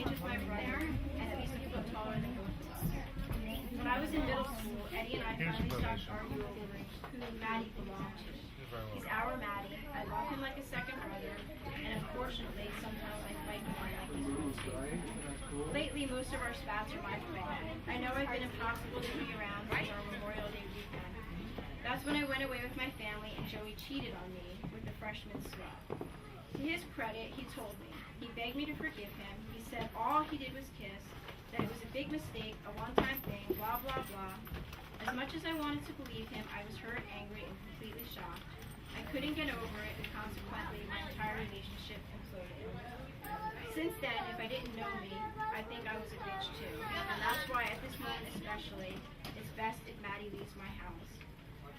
age as my brother and at least a foot taller than both of us. When I was in middle school, Eddie and I finally stopped arguing over who Maddie belonged to. He's our Maddie. I love him like a second brother, and unfortunately, sometimes I fight him like he's one too. Lately, most of our spats are my fault. I know I've been impossible to be around since our Memorial Day weekend. That's when I went away with my family and Joey cheated on me with the freshman swap. To his credit, he told me. He begged me to forgive him. He said all he did was kiss, that it was a big mistake, a one-time thing, blah, blah, blah. As much as I wanted to believe him, I was hurt, angry, and completely shocked. I couldn't get over it, and consequently, my entire relationship imploded. Since then, if I didn't know me, I think I was a bitch too. And that's why, at this moment especially, it's best if Maddie leaves my house.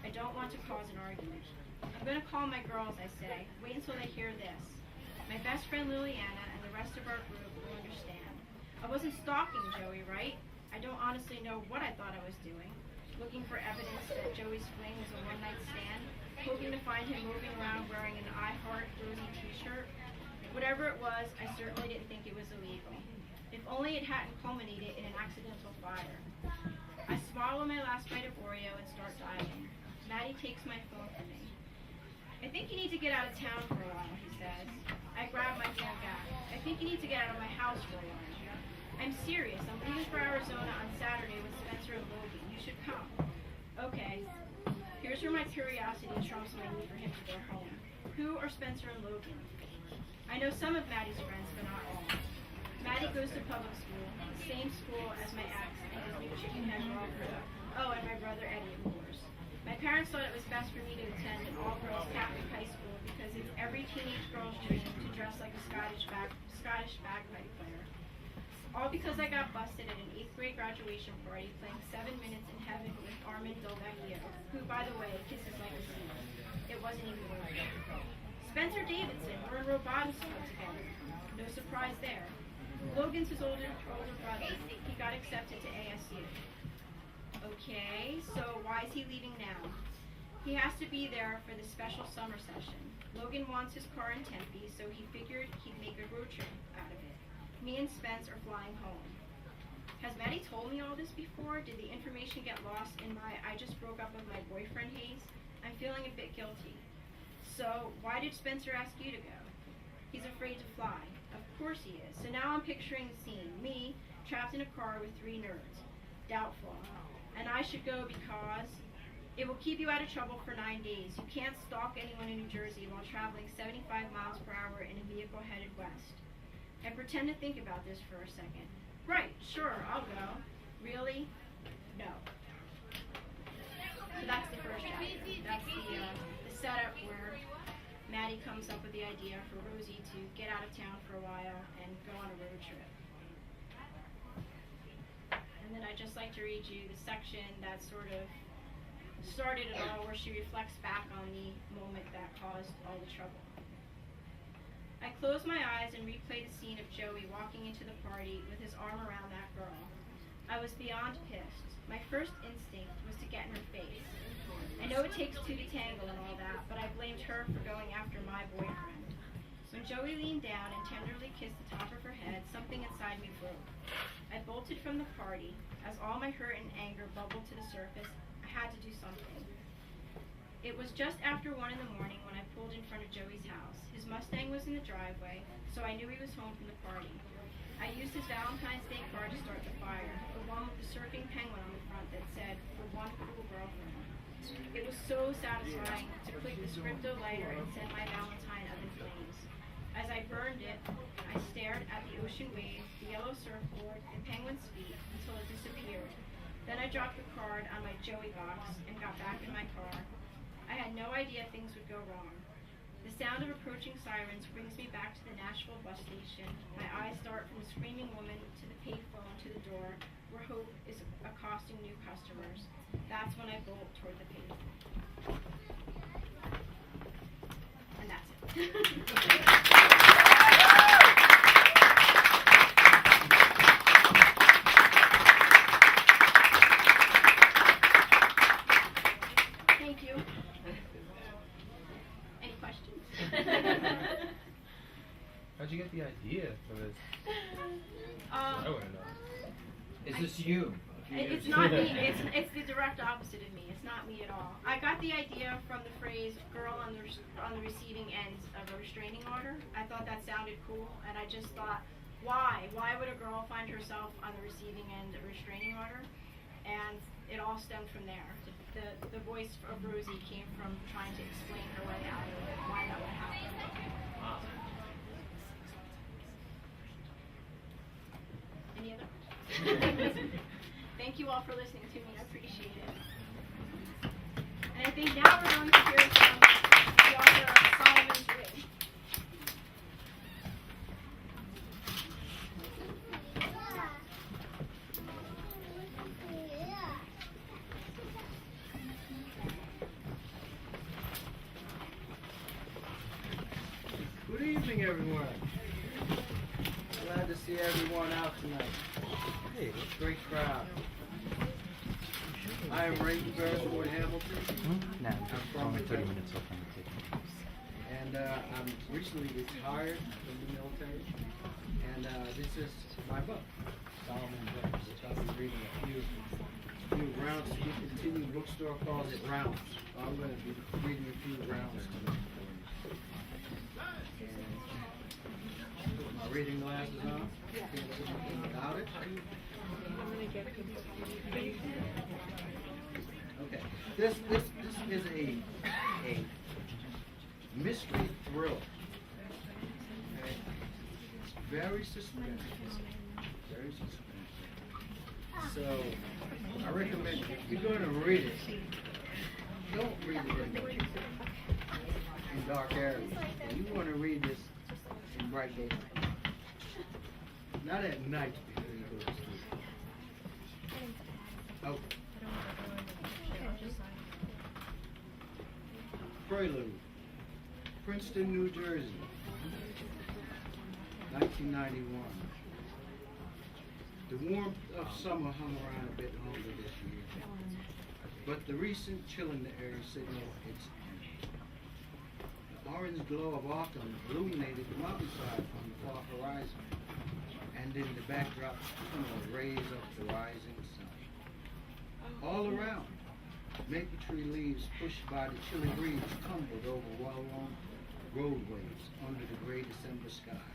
I don't want to cause an argument. I'm going to call my girls, I say. Wait until they hear this. My best friend Liliana and the rest of our group will understand. I wasn't stalking Joey, right? I don't honestly know what I thought I was doing. Looking for evidence that Joey's fling was a one-night stand, hoping to find him moving around wearing an I Heart Rosie t-shirt. Whatever it was, I certainly didn't think it was illegal. If only it hadn't culminated in an accidental fire. I swallow my last bite of Oreo and start diving. Maddie takes my phone from me. I think you need to get out of town for a while, he says. I grab my phone back. I think you need to get out of my house for a while. I'm serious. I'm leaving for Arizona on Saturday with Spencer and Logan. You should come. Okay. Here's where my curiosity trumps my need for him to go home. Who are Spencer and Logan? I know some of Maddie's friends, but not all. Maddie goes to public school, the same school as my ex and his new chicken head girlfriend. Oh, and my brother Eddie, of course. My parents thought it was best for me to attend an all-girls Catholic high school because it's every teenage girl's dream to dress like a Scottish bagpipe player. All because I got busted at an 8th grade graduation party playing 7 Minutes in Heaven with Armin Delvecchio, who, by the way, kisses like a seal. It wasn't even worth it. Spencer Davidson, we're in robotics school together. No surprise there. Logan's his older brother. He got accepted to ASU. Okay, so why is he leaving now? He has to be there for the special summer session. Logan wants his car in Tempe, so he figured he'd make a road trip out of it. Me and Spence are flying home. Has Maddie told me all this before? Did the information get lost in my I just broke up with my boyfriend haze? I'm feeling a bit guilty. So, why did Spencer ask you to go? He's afraid to fly. Of course he is. So now I'm picturing the scene. Me, trapped in a car with 3 nerds. Doubtful. And I should go because it will keep you out of trouble for 9 days. You can't stalk anyone in New Jersey while traveling 75 miles per hour in a vehicle headed west. I pretend to think about this for a second. Right, sure, I'll go. Really? No. So that's the first chapter. That's the setup where Maddie comes up with the idea for Rosie to get out of town for a while and go on a road trip. And then I'd just like to read you the section that sort of started it all, where she reflects back on the moment that caused all the trouble. I close my eyes and replay the scene of Joey walking into the party with his arm around that girl. I was beyond pissed. My first instinct was to get in her face. I know it takes 2 to tangle and all that, but I blamed her for going after my boyfriend. When Joey leaned down and tenderly kissed the top of her head, something inside me broke. I bolted from the party. As all my hurt and anger bubbled to the surface, I had to do something. It was just after 1 in the morning when I pulled in front of Joey's house. His Mustang was in the driveway, so I knew he was home from the party. I used his Valentine's Day card to start the fire, the one with the surfing penguin on the front that said, "For one cruel girlfriend." It was so satisfying to click the scripto lighter and send my Valentine up in flames. As I burned it, I stared at the ocean waves, the yellow surfboard, and penguin's feet until it disappeared. Then I dropped the card on my Joey box and got back in my car. I had no idea things would go wrong. The sound of approaching sirens brings me back to the Nashville bus station. My eyes dart from the screaming woman to the payphone to the door, where hope is accosting new customers. That's when I bolt toward the payphone. And that's it. Thank you. Any questions? How'd you get the idea for this? Um, Is this you? It's not me. It's the direct opposite of me. It's not me at all. I got the idea from the phrase "girl on the receiving end of a restraining order." I thought that sounded cool, and I just thought, why? Why would a girl find herself on the receiving end of a restraining order? And it all stemmed from there. The voice of Rosie came from trying to explain her way out of it, why that would happen. Wow. Any other? Thank you all for listening to me. I appreciate it. And I think now we're going to hear from the author of Solomon's Ring. Good evening, everyone. Glad to see everyone out tonight. Hey, great crowd. I am Ray Beresford Hamilton. No, I'm from only 30 Kentucky. minutes off on the ticket. And I'm recently retired from the military. And this is my book, Solomon's Ring, which I'll be reading a few rounds. We continue. Bookstore calls it rounds. I'm going to be reading a few rounds tonight. My reading glasses on. Can't see anything without it. Okay. This is a mystery thriller. Okay. Very suspenseful. Very suspenseful. So I recommend if you're going to read it, don't read it in dark areas. You want to read this in bright daylight. Not at night before you go to sleep. Oh. Prelude. Princeton, New Jersey. 1991. The warmth of summer hung around a bit longer this year, but the recent chill in the air signaled its end. The orange glow of autumn illuminated the mountainside on the far horizon, and in the backdrop, rays of the rising sun. All around, maple tree leaves pushed by the chilly breeze tumbled over well-worn roadways under the gray December sky.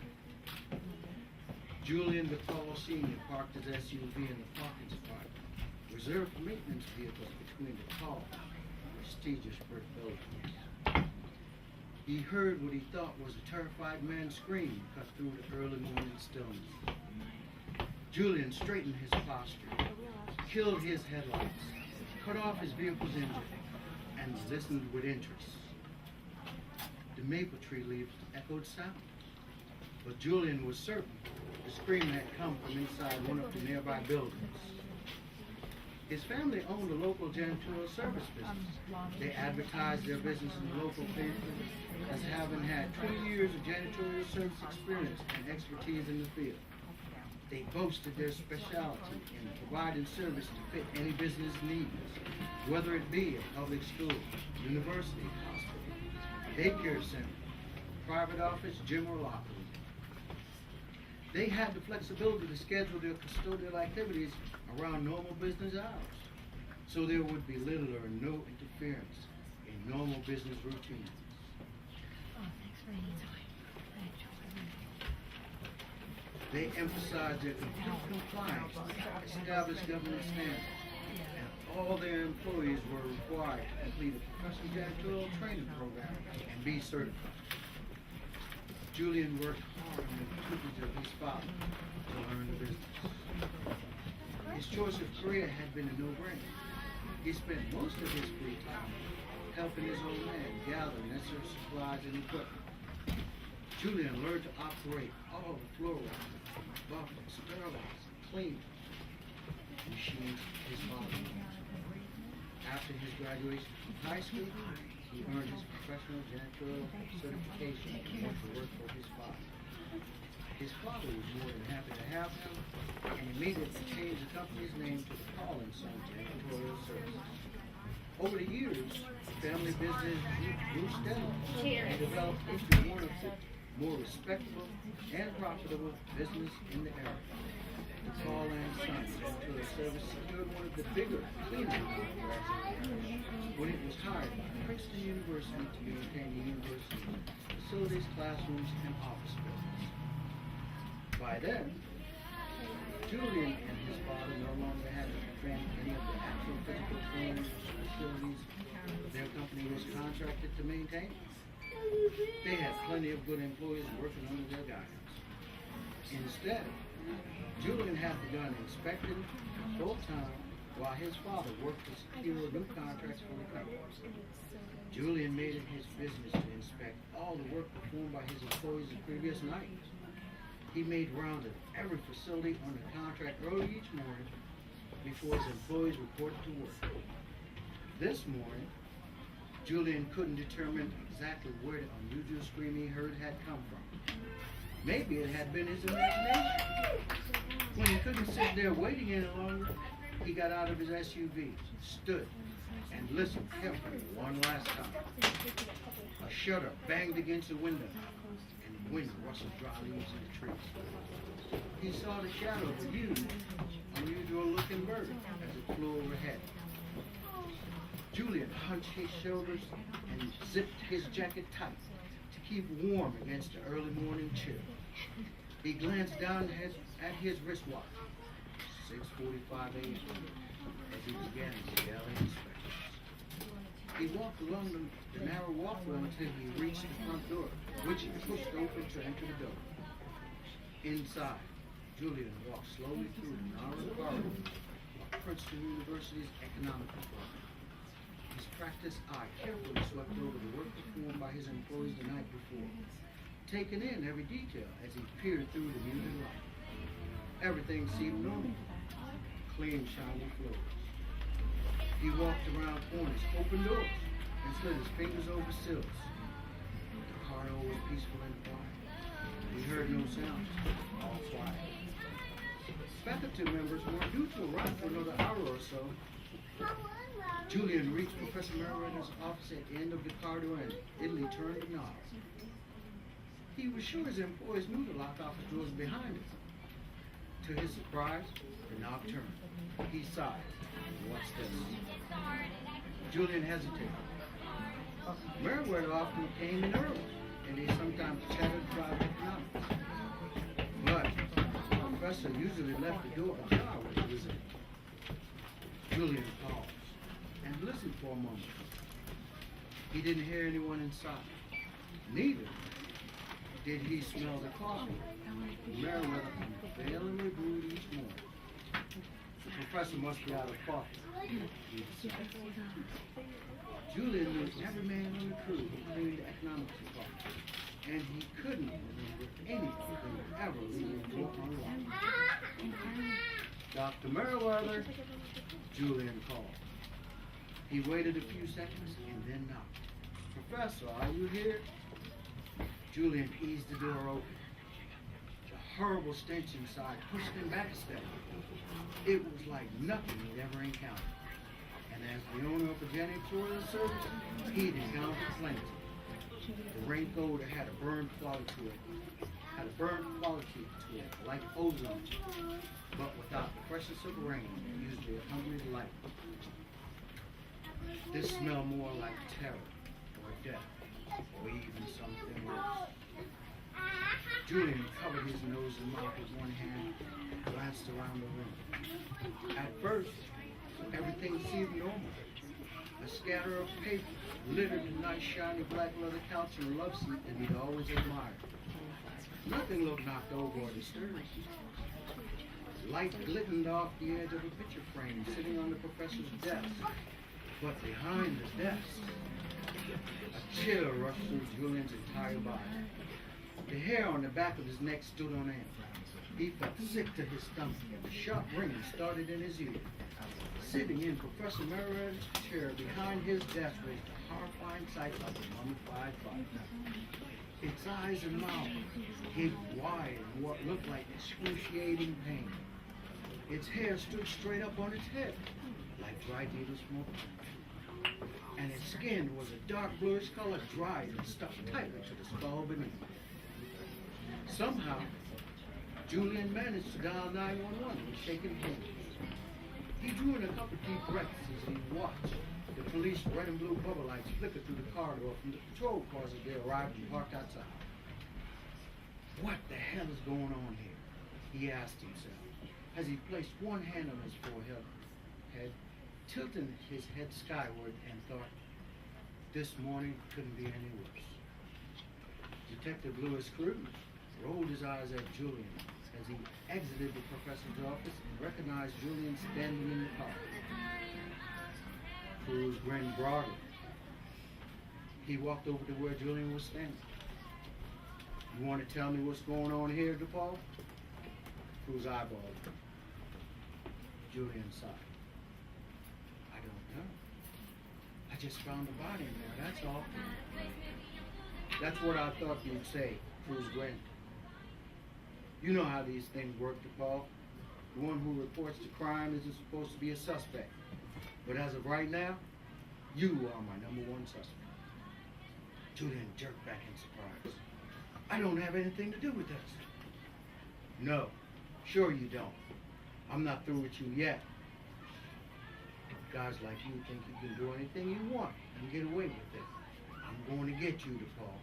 Julian the tall senior parked his SUV in the parking spot, reserved for maintenance vehicles between the tall, prestigious brick buildings. He heard what he thought was a terrified man's scream cut through the early morning stillness. Julian straightened his posture, killed his headlights, cut off his vehicle's engine, and listened with interest. The maple tree leaves echoed sound, but Julian was certain the scream had come from inside one of the nearby buildings. His family owned a local janitorial service business. They advertised their business in the local paper as having had 20 years of janitorial service experience and expertise in the field. They boasted their specialty in providing service to fit any business needs, whether it be a public school, university, hospital, daycare center, private office, gym, or locker room. They had the flexibility to schedule their custodial activities around normal business hours, so there would be little or no interference in normal business routines. They emphasized their complete compliance with established government standards, and all their employees were required to complete a professional janitorial training program and be certified. Julian worked hard on the tutelage of his father to learn the business. His choice of career had been a no-brainer. He spent most of his free time helping his old man gather necessary supplies and equipment. Julian learned to operate all the fluorides, buffers, sterilize, and clean machines his father used. After his graduation from high school, he earned his professional janitorial certification and went to work for his father. His father was more than happy to have him, and immediately changed the company's name to the Collins Son Janitorial Services. Over the years, the family business grew steadily and developed into one of the more respectable and profitable business in the area. The Paul and Son Janitorial Service secured one of the bigger cleaning contracts in the area when it was hired by Princeton University to maintain the university's facilities, classrooms, and office buildings. By then, Julian and his father no longer had to defend any of the actual physical cleaning facilities their company was contracted to maintain. They had plenty of good employees working under their guidance. Instead, Julian had begun inspecting full-time while his father worked to secure new contracts for the company. Julian made it his business to inspect all the work performed by his employees the previous night. He made rounds of every facility under contract early each morning before his employees reported to work. This morning, Julian couldn't determine exactly where the unusual scream he heard had come from. Maybe it had been his imagination. When he couldn't sit there waiting any longer, he got out of his SUV, stood, and listened carefully one last time. A shutter banged against the window, and the wind rustled dry leaves in the trees. He saw the shadow of a huge, unusual-looking bird as it flew overhead. Julian hunched his shoulders and zipped his jacket tight to keep warm against the early morning chill. He glanced down at his wristwatch, 6:45 a.m., as he began his daily inspections. He walked along the narrow walkway until he reached the front door, which he pushed open to enter the building. Inside, Julian walked slowly through the narrow corridor of Princeton University's economics department. His practiced eye carefully swept over the work performed by his employees the night before, taking in every detail as he peered through the muted light. Everything seemed normal. Clean, shiny floors. He walked around corners, opened doors, and slid his fingers over sills. The corridor was peaceful and quiet. He heard no sounds, all quiet. Faculty members weren't due to arrive for another hour or so. Julian reached Professor Merriweather's office at the end of the corridor and idly turned the knob. He was sure his employees knew to lock office doors behind him. To his surprise, the knob turned. He sighed. What's this? Julian hesitated. Merriweather often came in early, and he sometimes chatted about economics. But the professor usually left the door ajar when he was in. Julian paused and listened for a moment. He didn't hear anyone inside. Neither did he smell the coffee Merriweather unfailingly brewed each morning. The professor must be out of coffee, he decided. Julian knew every man on the crew who cleaned the economics department, and he couldn't remember anything that would ever leave him to unlocked. Dr. Merriweather, Julian called. He waited a few seconds and then knocked. Professor, are you here? Julian eased the door open. The horrible stench inside pushed him back a step. It was like nothing he'd ever encountered. And as the owner of the janitorial service, he'd encountered plenty. The rank odor had a burned quality to it, like ozone, but without the freshness of rain and usually a hungry light. This smelled more like terror or death, or even something worse. Julian covered his nose and mouth with one hand and glanced around the room. At first, everything seemed normal. A scatter of paper littered the nice shiny black leather couch and love seat that he'd always admired. Nothing looked knocked over or disturbed. Light glistened off the edge of a picture frame sitting on the professor's desk. But behind the desk, a chill rushed through Julian's entire body. The hair on the back of his neck stood on end. He felt sick to his stomach, and a sharp ringing started in his ear. Sitting in Professor Merriweather's chair behind his desk was the horrifying sight of a mummified body. Its eyes and mouth gaped wide in what looked like excruciating pain. Its hair stood straight up on its head, like dried needle smoke. And its skin was a dark bluish color, dried and stuck tightly to the skull beneath. Somehow, Julian managed to dial 911 with shaking fingers. He drew in a couple deep breaths as he watched the police red and blue bubble lights flicker through the corridor from the patrol cars as they arrived and parked outside. What the hell is going on here? He asked himself as he placed one hand on his forehead, tilting his head skyward, and thought, this morning couldn't be any worse. Detective Lewis Cruz rolled his eyes at Julian as he exited the professor's office and recognized Julian standing in the car. Cruz grinned broadly. He walked over to where Julian was standing. You want to tell me what's going on here, DePaul? Cruz eyeballed him. Julian sighed. I don't know. I just found a body in there, that's all. That's what I thought you'd say, Cruz grinned. You know how these things work, DePaul. The one who reports the crime isn't supposed to be a suspect. But as of right now, you are my number one suspect. Julian jerked back in surprise. I don't have anything to do with this. No, sure you don't. I'm not through with you yet. Guys like you think you can do anything you want and get away with it. I'm going to get you, DePaul.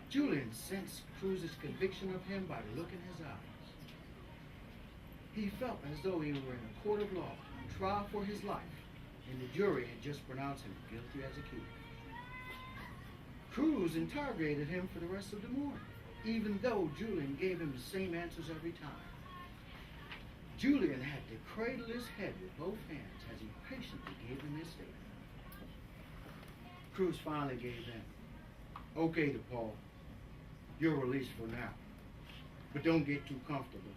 Julian sensed Cruz's conviction of him by the look in his eyes. He felt as though he were in a court of law, trial for his life, and the jury had just pronounced him guilty as accused. Cruz interrogated him for the rest of the morning, even though Julian gave him the same answers every time. Julian had to cradle his head with both hands as he patiently gave him his statement. Cruz finally gave in. Okay, DePaul, you're released for now, but don't get too comfortable.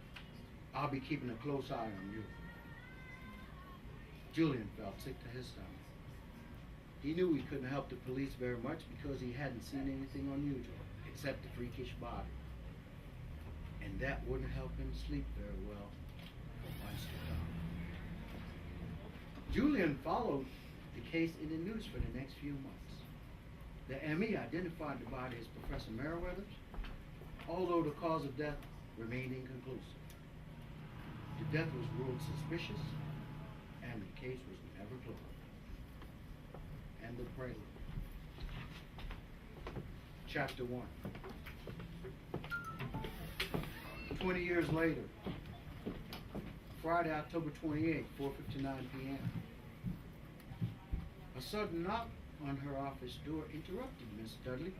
I'll be keeping a close eye on you. Julian felt sick to his stomach. He knew he couldn't help the police very much because he hadn't seen anything unusual except the freakish body. And that wouldn't help him sleep very well for months to come. Julian followed the case in the news for the next few months. The ME identified the body as Professor Merriweather's, although the cause of death remained inconclusive. The death was ruled suspicious, and the case was never closed. End of prelude. Chapter 1. 20 years later, Friday, October 28, 4:59 p.m. A sudden knock on her office door interrupted Miss Dudley.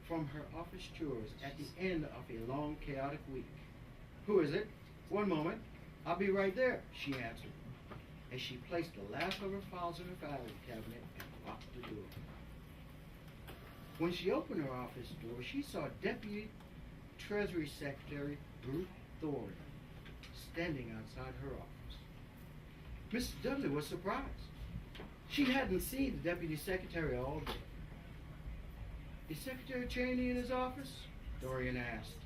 From her office chores at the end of a long, chaotic week. Who is it? One moment. I'll be right there, she answered, as she placed the last of her files in her filing cabinet and locked the door. When she opened her office door, she saw Deputy Treasury Secretary Ruth Thorne standing outside her office. Miss Dudley was surprised. She hadn't seen the Deputy Secretary all day. Is Secretary Cheney in his office? Dorian asked.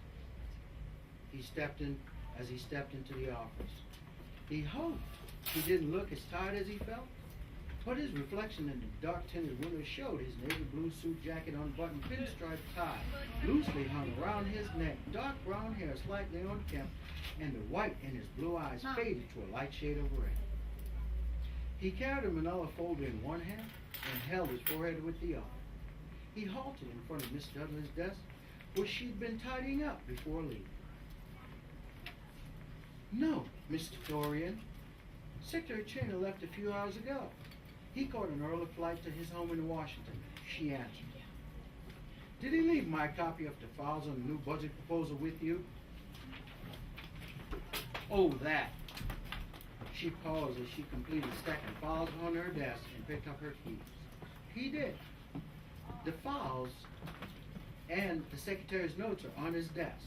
As he stepped into the office. He hoped he didn't look as tired as he felt, but his reflection in the dark-tinted window showed his navy blue suit jacket unbuttoned, pinstripe tie loosely hung around his neck, dark brown hair slightly unkempt, and the white in his blue eyes faded to a light shade of red. He carried a manila folder in one hand and held his forehead with the other. He halted in front of Miss Dudley's desk, where she'd been tidying up before leaving. No, Mr. Dorian. Secretary Cheney left a few hours ago. He caught an early flight to his home in Washington, she answered. Did he leave my copy of the files on the new budget proposal with you? Oh, that. She paused as she completed stacking files on her desk and picked up her keys. He did. The files and the secretary's notes are on his desk.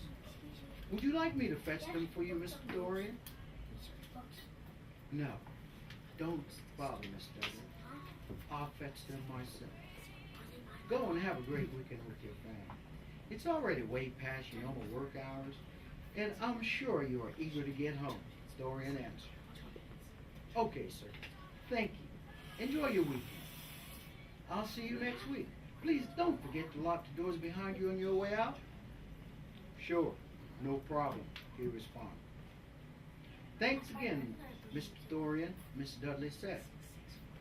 Would you like me to fetch them for you, Mr. Dorian? No. Don't bother, Miss Dudley. I'll fetch them myself. Go and have a great weekend with your family. It's already way past your normal work hours, and I'm sure you are eager to get home, Dorian answered. Okay, sir. Thank you. Enjoy your weekend. I'll see you next week. Please don't forget to lock the doors behind you on your way out. Sure, no problem, he responded. Thanks again, Mr. Dorian, Miss Dudley said,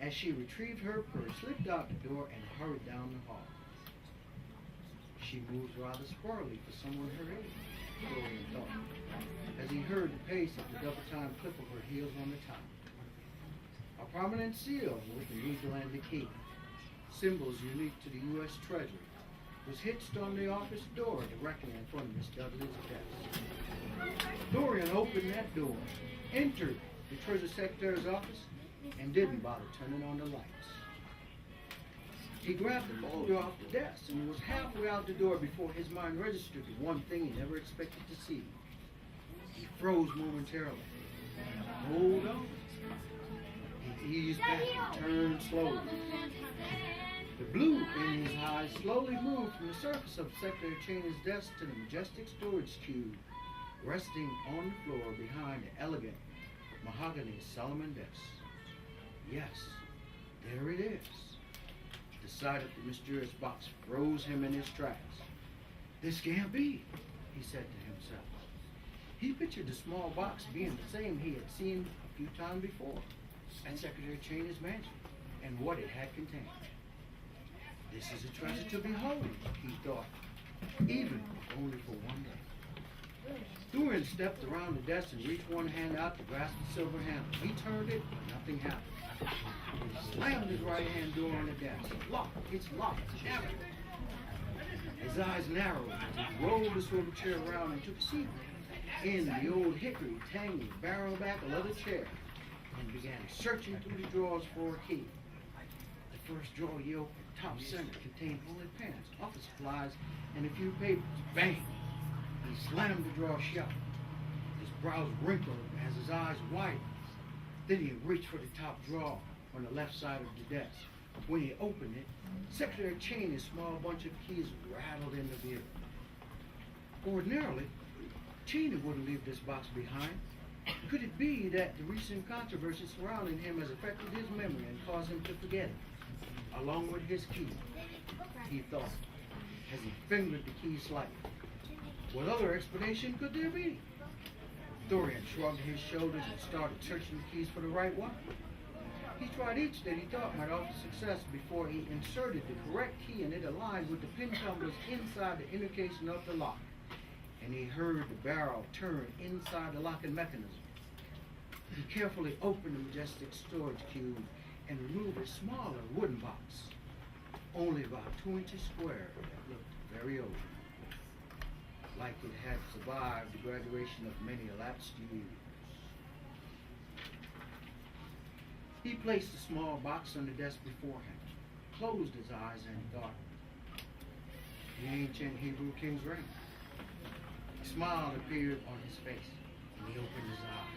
as she retrieved her purse, slipped out the door, and hurried down the hall. She moves rather squirrely for someone her age, Dorian thought, as he heard the pace of the double-time clip of her heels on the top. A prominent seal with the needle and the key, symbols unique to the U.S. Treasury, was hitched on the office door directly in front of Miss Dudley's desk. Dorian opened that door, entered the Treasury Secretary's office, and didn't bother turning on the lights. He grabbed the folder off the desk and was halfway out the door before his mind registered the one thing he never expected to see. He froze momentarily. Hold on. He eased back and turned slowly. The blue in his eyes slowly moved from the surface of Secretary Cheney's desk to the majestic storage cube resting on the floor behind the elegant mahogany Solomon desk. Yes, there it is. The sight of the mysterious box froze him in his tracks. This can't be, he said to himself. He pictured the small box being the same he had seen a few times before at Secretary Cheney's mansion, and what it had contained. This is a treasure to behold, he thought, even if only for one day. Dorian stepped around the desk and reached one hand out to grasp the silver handle. He turned it, but nothing happened. He slammed his right-hand door on the desk. Locked. It's locked. Damn it. His eyes narrowed as he rolled the swivel chair around and took a seat in the old hickory, tangy, barrel-back leather chair and began searching through the drawers for a key. The first drawer he opened, top center, contained only pens, office supplies, and a few papers. Bang! He slammed the drawer shut. His brows wrinkled as his eyes widened. Then he reached for the top drawer on the left side of the desk. When he opened it, Secretary Cheney's small bunch of keys rattled in the view. Ordinarily, Cheney wouldn't leave this box behind. Could it be that the recent controversy surrounding him has affected his memory and caused him to forget it, along with his key? He thought, as he fingered the key slightly. What other explanation could there be? Dorian shrugged his shoulders and started searching the keys for the right one. He tried each that he thought might offer success before he inserted the correct key and it aligned with the pin tumblers inside the indication of the lock. And he heard the barrel turn inside the locking mechanism. He carefully opened the majestic storage cube and removed a smaller wooden box, only about 2 inches square, that looked very old, like it had survived the graduation of many elapsed years. He placed the small box on the desk before him, closed his eyes, and thought, the ancient Hebrew king's ring. A smile appeared on his face, and he opened his eyes.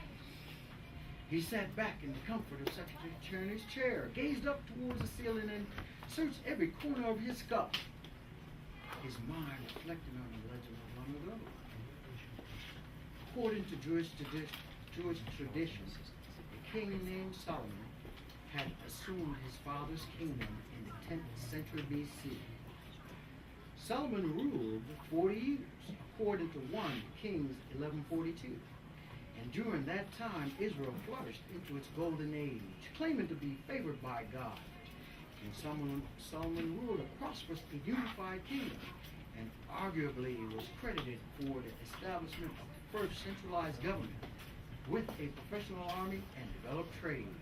He sat back in the comfort of Secretary Cheney's chair, gazed up towards the ceiling, and searched every corner of his skull. His mind reflected on the legend of long ago. According to Jewish tradition, a king named Solomon had assumed his father's kingdom in the 10th century B.C. Solomon ruled 40 years, according to 1 Kings 11:42. And during that time, Israel flourished into its golden age, claiming to be favored by God. And Solomon ruled a prosperous and unified kingdom, and arguably was credited for the establishment of the first centralized government with a professional army and developed trade.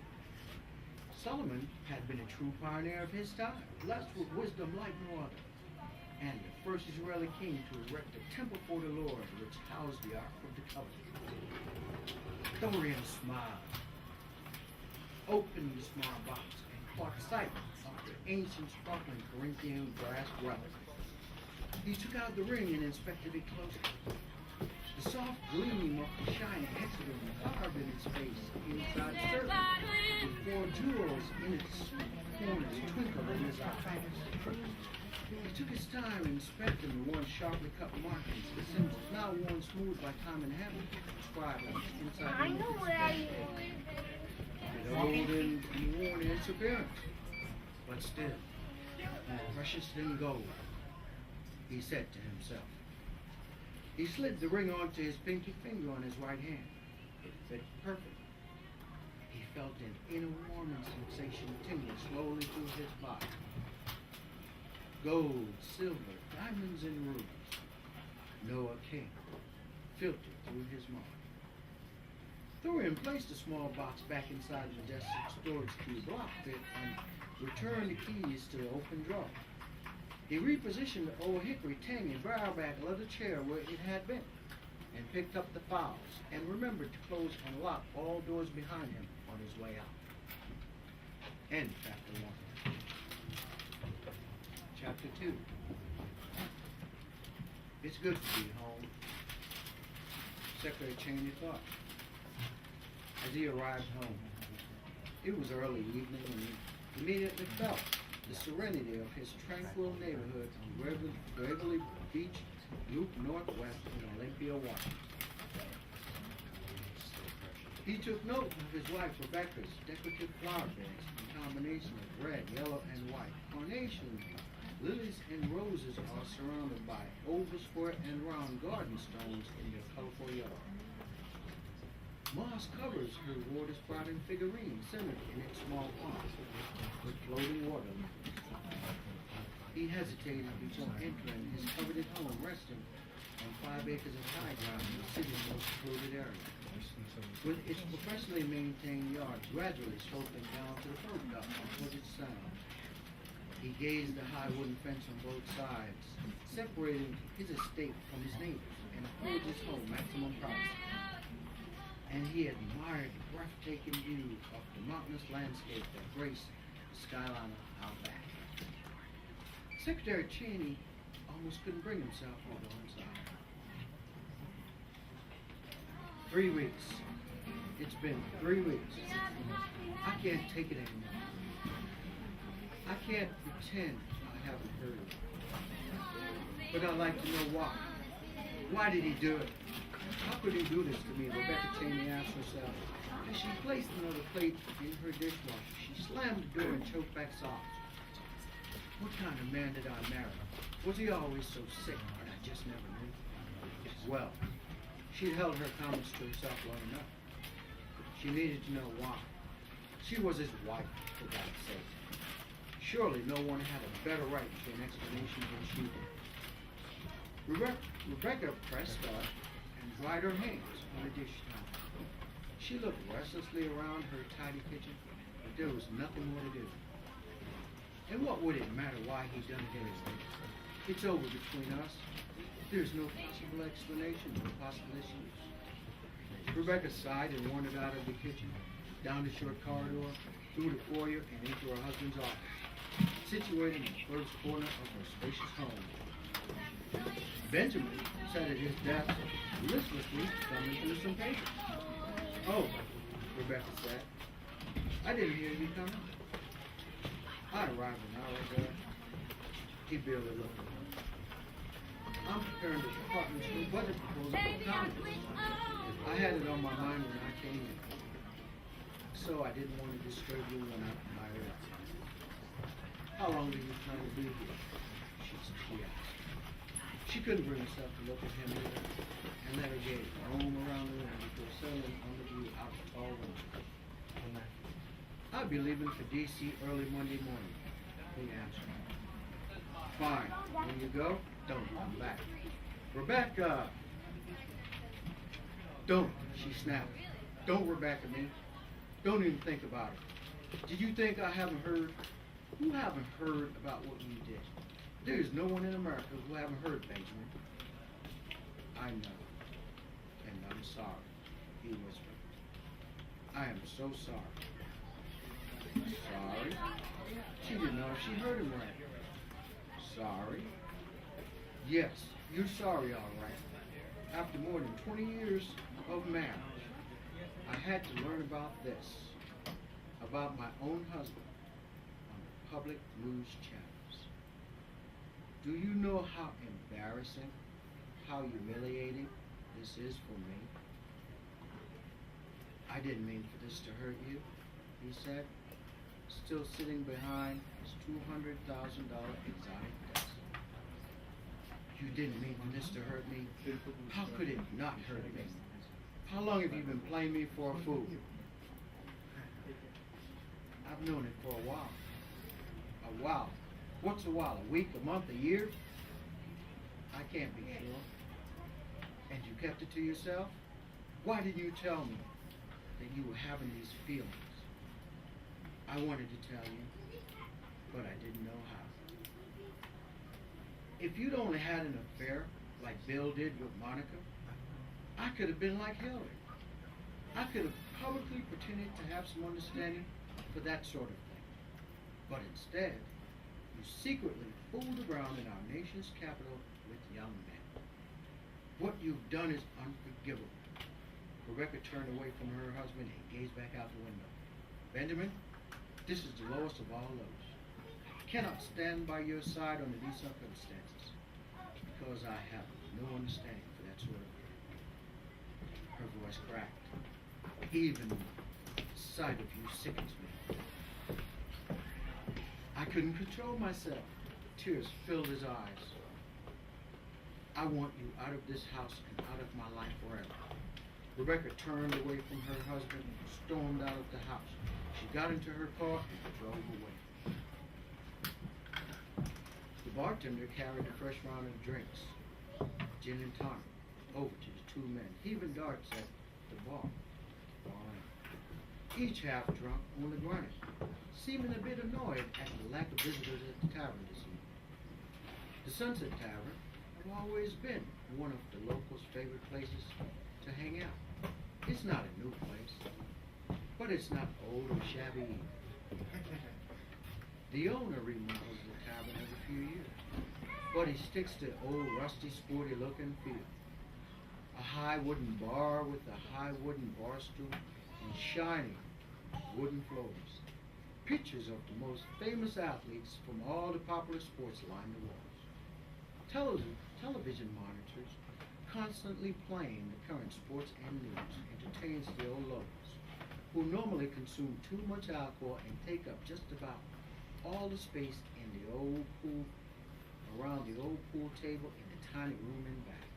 Solomon had been a true pioneer of his time, blessed with wisdom like no other, and the first Israeli king to erect a temple for the Lord, which housed the Ark of the Covenant. Dorian smiled, opened the small box, and caught sight of the ancient sparkling Corinthian brass relic. He took out the ring and inspected it closely. The soft gleam of the shiny hexagon carved in its face inside the circle, with 4 jewels in its corners twinkled in his eyes. He took his time inspecting the one sharply cut markings, the symbols now worn smooth by time and habit, inscribed on its inside. I know what I It old and worn in its appearance, but still, more precious than gold, he said to himself. He slid the ring onto his pinky finger on his right hand. It fit perfectly. He felt an inner warming sensation tingle slowly through his body. Gold, silver, diamonds, and rubies. Noah King filtered through his mind. Thorian placed the small box back inside the desk storage cube, locked it, and returned the keys to the open drawer. He repositioned the old hickory tangy barrelback leather chair where it had been, and picked up the files, and remembered to close and lock all doors behind him on his way out. End chapter 1. Chapter 2. It's good to be home, Secretary Cheney thought as he arrived home. It was early evening, and he immediately felt the serenity of his tranquil neighborhood on Waverly Beach, Loop Northwest in Olympia, Washington. He took note of his wife Rebecca's decorative flower beds in combination of red, yellow, and white. Carnations, lilies, and roses are surrounded by oval, square, and round garden stones in their colorful yellow. Moss covers her water-sprouting figurine centered in its small pond with floating water. He hesitated before entering his coveted home, resting on 5 acres of high ground in the city's most secluded area, with its professionally maintained yard gradually sloping down to the boat dock on Puget Sound. He gazed the high wooden fence on both sides, separating his estate from his neighbors, and afforded his home maximum privacy. And he admired the breathtaking view of the mountainous landscape that graced the skyline out back. Secretary Cheney almost couldn't bring himself to go inside. 3 weeks. It's been 3 weeks. I can't take it anymore. I can't pretend I haven't heard it. But I'd like to know why. Why did he do it? How could he do this to me? Rebecca Cheney asked herself. As she placed another plate in her dishwasher, she slammed the door and choked back sobs. What kind of man did I marry? Was he always so sick that I just never knew? Well, she'd held her comments to herself long enough. She needed to know why. She was his wife, for God's sake. Surely no one had a better right to an explanation than she did. Rebecca pressed up and dried her hands on the dish towel. She looked restlessly around her tidy kitchen, but there was nothing more to do. And what would it matter why he done it anyway? It's over between us. There's no possible explanation, no possible issues. Rebecca sighed and wandered out of the kitchen, down the short corridor, through the foyer, and into her husband's office, situated in the first corner of her spacious home. Benjamin sat at his desk, listlessly thumbing through some papers. Oh, Rebecca said, I didn't hear you coming. I arrived an hour ago. He barely looked at her. I'm preparing the department's new budget proposal for Congress. I had it on my mind when I came in, so I didn't want to disturb you when I arrived. How long do you plan to be here? She asked. She couldn't bring herself to look at him either, and let her gaze roam around the room before settling on the view out the tall window. I'll be leaving for D.C. early Monday morning, he answered. Fine. When you go, don't come back. Rebecca! Don't, she snapped. Don't Rebecca me. Don't even think about it. Did you think I haven't heard? Who haven't heard about what you did? There's no one in America who haven't heard, Benjamin. I know. And I'm sorry, he whispered. I am so sorry. Sorry? She didn't know if she heard him right. Sorry? Yes, you're sorry, all right. After more than 20 years of marriage, I had to learn about this, about my own husband, on the public news channels. Do you know how embarrassing, how humiliating this is for me? I didn't mean for this to hurt you, he said. still sitting behind his $200,000 exotic desk. You didn't mean for this to hurt me. How could it not hurt me? How long have you been playing me for a fool? I've known it for a while. A while? What's a while? A week, a month, a year? I can't be sure. And you kept it to yourself? Why didn't you tell me that you were having these feelings? I wanted to tell you, but I didn't know how. If you'd only had an affair like Bill did with Monica, I could have been like Hillary. I could have publicly pretended to have some understanding for that sort of thing. But instead, you secretly fooled around in our nation's capital with young men. What you've done is unforgivable. Rebecca turned away from her husband and gazed back out the window. Benjamin, this is the lowest of all lows. I cannot stand by your side under these circumstances because I have no understanding for that sort of thing. Her voice cracked. Even the sight of you sickens me. I couldn't control myself. Tears filled his eyes. I want you out of this house and out of my life forever. Rebecca turned away from her husband and stormed out of the house. She got into her car and drove away. The bartender carried a fresh round of drinks, gin and tonic, over to the two men, heaving darts at the bar. Each half drunk on the granite, seeming a bit annoyed at the lack of visitors at the tavern this evening. The Sunset Tavern had always been one of the locals' favorite places to hang out. It's not a new place, but it's not old or shabby either. The owner remodels the tavern every few years, but he sticks to old rusty, sporty look and feel. A high wooden bar with a high wooden bar stool and shiny wooden floors. Pictures of the most famous athletes from all the popular sports line the walls. Television monitors constantly playing the current sports and news entertains the old locals, who normally consume too much alcohol and take up just about all the space in the old pool, around the old pool table in the tiny room in back.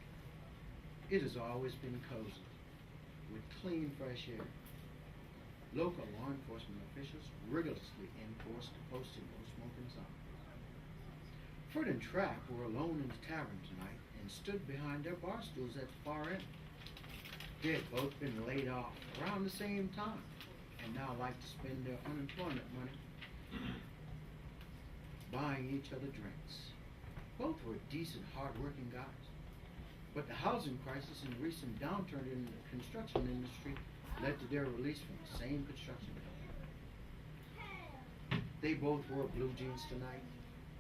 It has always been cozy, with clean, fresh air. Local law enforcement officials rigorously enforce the posting no smoking signs. Fred and Trap were alone in the tavern tonight and stood behind their bar stools at the far end. They had both been laid off around the same time and now like to spend their unemployment money buying each other drinks. Both were decent, hard-working guys. But the housing crisis and the recent downturn in the construction industry led to their release from the same construction company. They both wore blue jeans tonight,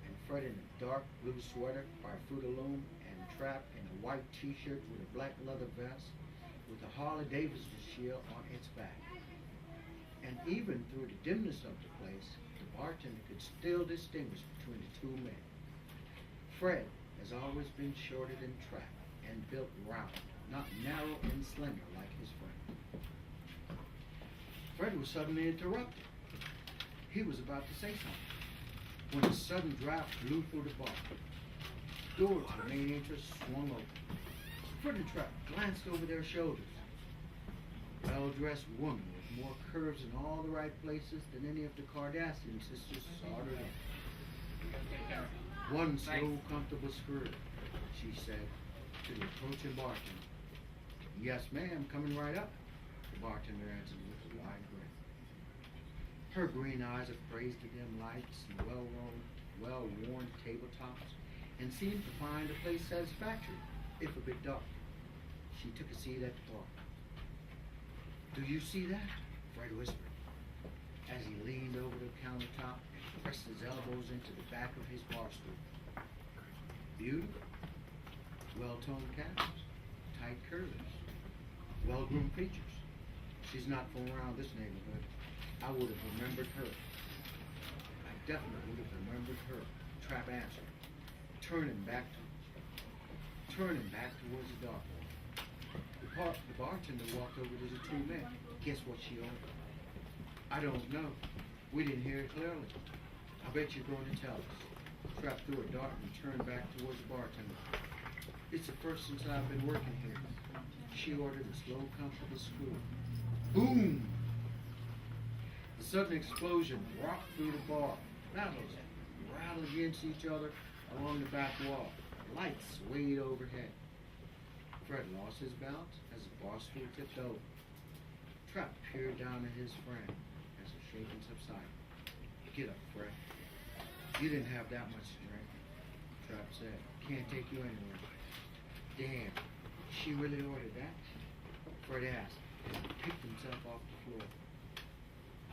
and Fred in a dark blue sweater by Fruit of Loom, and Trap in a white t-shirt with a black leather vest with a Harley Davidson shield on its back. And even through the dimness of the place, the bartender could still distinguish between the two men. Fred has always been shorter than Trap and built round, not narrow and slender like his friend. Fred was suddenly interrupted. He was about to say something when a sudden draft blew through the bar. Door to the main entrance swung open. Fred and Trap glanced over their shoulders. A well-dressed woman with more curves in all the right places than any of the Kardashian sisters sauntered in. One slow, comfortable skirt, she said to the approaching bartender. Yes, ma'am, coming right up, the bartender answered with a wide grin. Her green eyes appraised the dim lights and well-worn tabletops and seemed to find the place satisfactory, if a bit dark. She took a seat at the bar. Do you see that? Fred whispered, as he leaned over the countertop and pressed his elbows into the back of his bar stool. Beautiful, well-toned calves, tight curves, well-groomed features. She's not from around this neighborhood. I would have remembered her. I definitely would have remembered her, Trap answered, turning back towards the dark one. The bartender walked over to the two men. Guess what she ordered? I don't know. We didn't hear it clearly. I bet you're going to tell us. Trap threw a dart and turned back towards the bartender. It's the first since I've been working here. She ordered a slow, comfortable screw. Boom! The sudden explosion rocked through the bar. Rattles rattled against each other along the back wall. Lights swayed overhead. Fred lost his balance as the bar stool tipped over. Trap peered down at his friend as the shaking subsided. Get up, Fred. You didn't have that much to drink, Trap said. Can't take you anywhere. Damn, she really ordered that? Fred asked as he picked himself off the floor.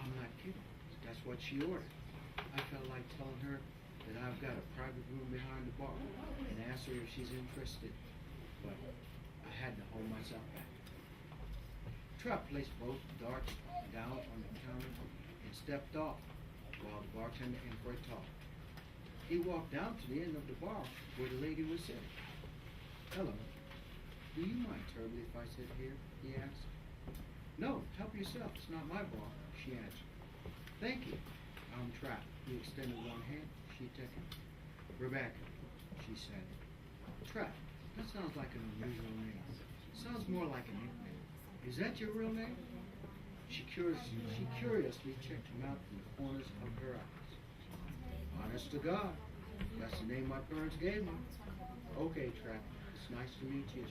I'm not kidding. That's what she ordered. I felt like telling her that I've got a private room behind the bar and asked her if she's interested, but I had to hold myself back. Trap placed both darts down on the counter and stepped off while the bartender and Fred talked. He walked down to the end of the bar where the lady was sitting. Hello. Do you mind terribly if I sit here? He asked. No, help yourself. It's not my bar, she answered. Thank you. I'm Trap. He extended one hand. She took it. Rebecca, she said. Trap. That sounds like an unusual name. Sounds more like a nickname. Is that your real name? She curiously checked him out from the corners of her eyes. Honest to God, that's the name my parents gave me. Okay, Trap, it's nice to meet you,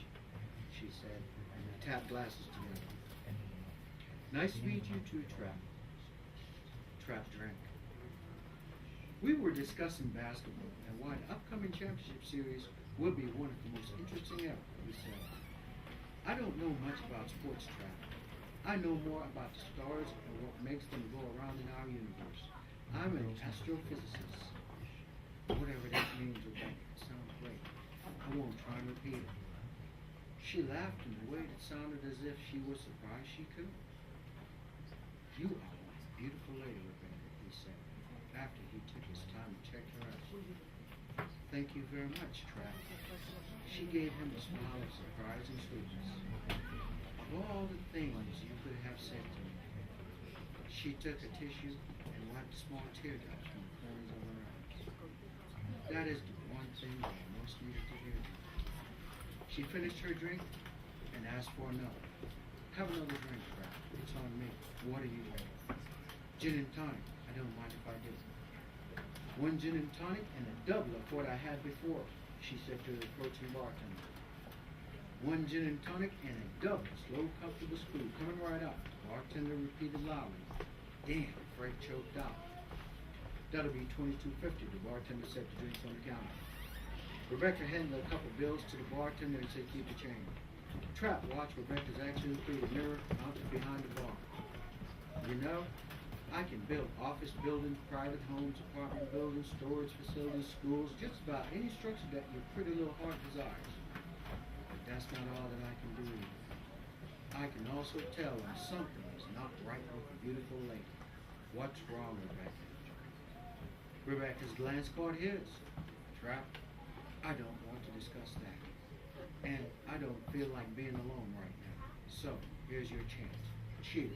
she said, and tapped glasses together. Nice to meet you too, Trap. Trap drank. We were discussing basketball and why the upcoming championship series will be one of the most interesting ever, he said. I don't know much about sports, Trap. I know more about the stars and what makes them go around in our universe. I'm an astrophysicist. Whatever that means, Rebecca, it sounds great. I won't try and repeat it. She laughed in a way that sounded as if she was surprised she could. You are a beautiful lady, Rebecca, he said, after he took his time to check her out. Thank you very much, Trap. She gave him a smile of surprise and sweetness. Of all the things you could have said to me. She took a tissue and wiped small teardrops from the corners of her eyes. That is the one thing that I most needed to hear. She finished her drink and asked for another. Have another drink, Trap. It's on me. What are you drinking? Gin and tonic. I don't mind if I do. One gin and tonic and a double of what I had before, she said to the approaching bartender. One gin and tonic and a double slow, comfortable screw coming right up. The bartender repeated loudly. Damn, Fred choked out. That'll be $22.50, the bartender said to drinks on the counter. Rebecca handed a couple bills to the bartender and said, keep the change. Trap watched Rebecca's actions through the mirror mounted behind the bar. You know, I can build office buildings, private homes, apartment buildings, storage facilities, schools, just about any structure that your pretty little heart desires. But that's not all that I can do. I can also tell when something is not right with a beautiful lady. What's wrong, Rebecca? Rebecca's glance caught his. Trap, I don't want to discuss that. And I don't feel like being alone right now. So, here's your chance. Cheers.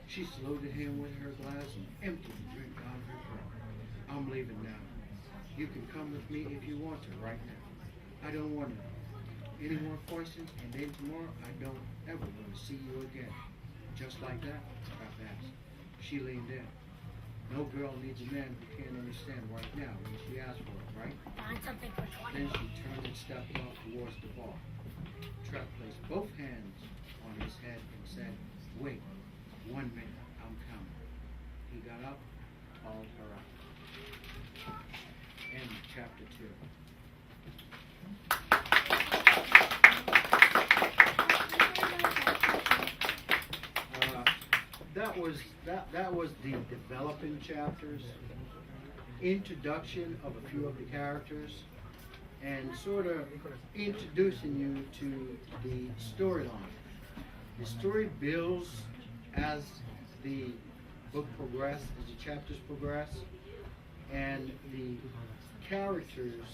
She saluted him with her glass and emptied the drink down her throat. I'm leaving now. You can come with me if you want to right now. I don't want to. Any more questions, and then tomorrow I don't ever want to see you again. Just like that, Trap asked. She leaned in. No girl needs a man who can't understand right now when she asks for it, right? Find something for 20. Then she turned and stepped off towards the bar. Trap placed both hands on his head and said, wait, 1 minute, I'm coming. He got up, called her out. End of chapter 2. That was the developing chapters, introduction of a few of the characters, and sort of introducing you to the storyline. The story builds as the book progresses, as the chapters progress, and the characters,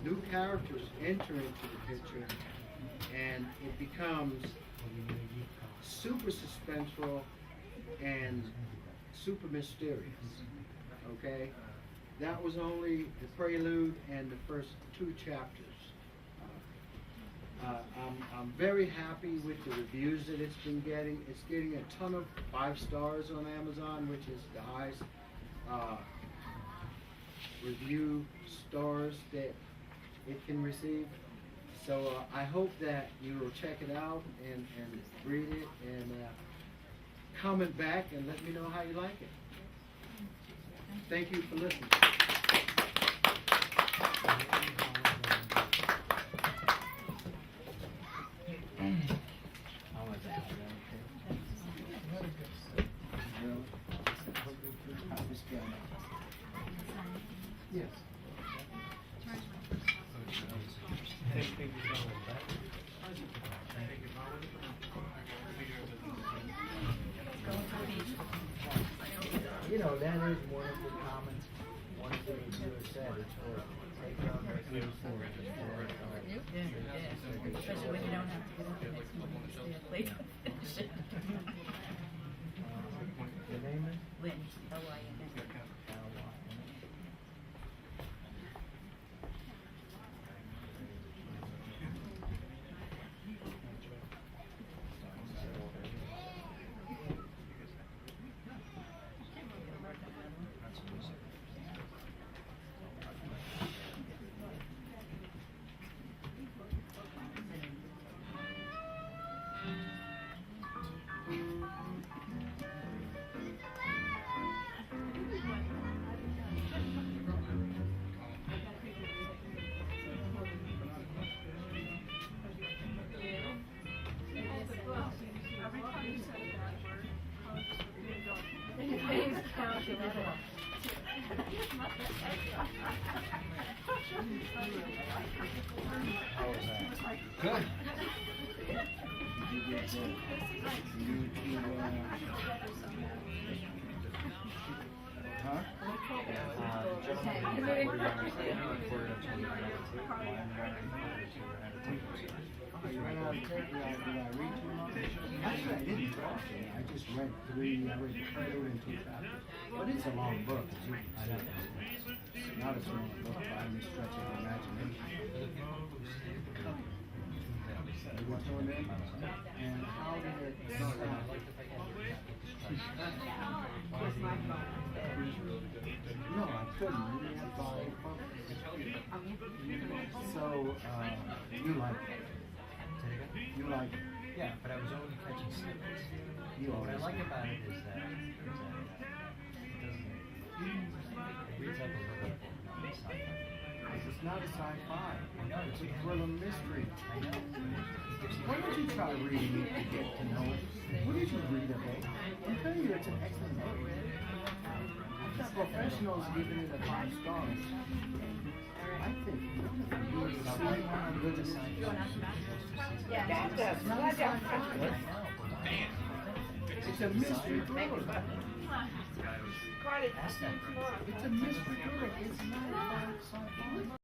new characters enter into the picture, and it becomes super suspenseful and super mysterious. Okay? That was only the prelude and the first 2 chapters. I'm very happy with the reviews that it's been getting. It's getting a ton of 5 stars on Amazon, which is the highest review stars that it can receive. So I hope that you will check it out and read it and comment back and let me know how you like it. Thank you for listening. Yes. You know, that is one of the comments, one of the reviewers said, it's for take on the food for Especially when you don't have to get up the next morning and stay up late to finish it. The name is? Lynn, L-Y-N-N. How was that? Good. Did you get the YouTube, huh? You ran out of tape. Did I read too much? Actually, I didn't watch it. I just read the prelude and 2 chapters. But it's a long book. I know. It's not a small book by any stretch of imagination. What's your name? And how did it start out? No, I couldn't. You didn't have to buy it. So, you like it? You like it? Yeah, but I was only catching snippets. What I like about it is that it reads like a little bit of sci-fi. It's not a sci-fi. I know, It's a thriller mystery. I know. Why don't you try reading it to get to know it? What did you read about? I'm telling you, it's an excellent book. I've got professionals giving it a 5 stars. I think you would see how good it is. It's not a sci-fi. It's a mystery thriller. It's a mystery thriller. It's not a sci-fi.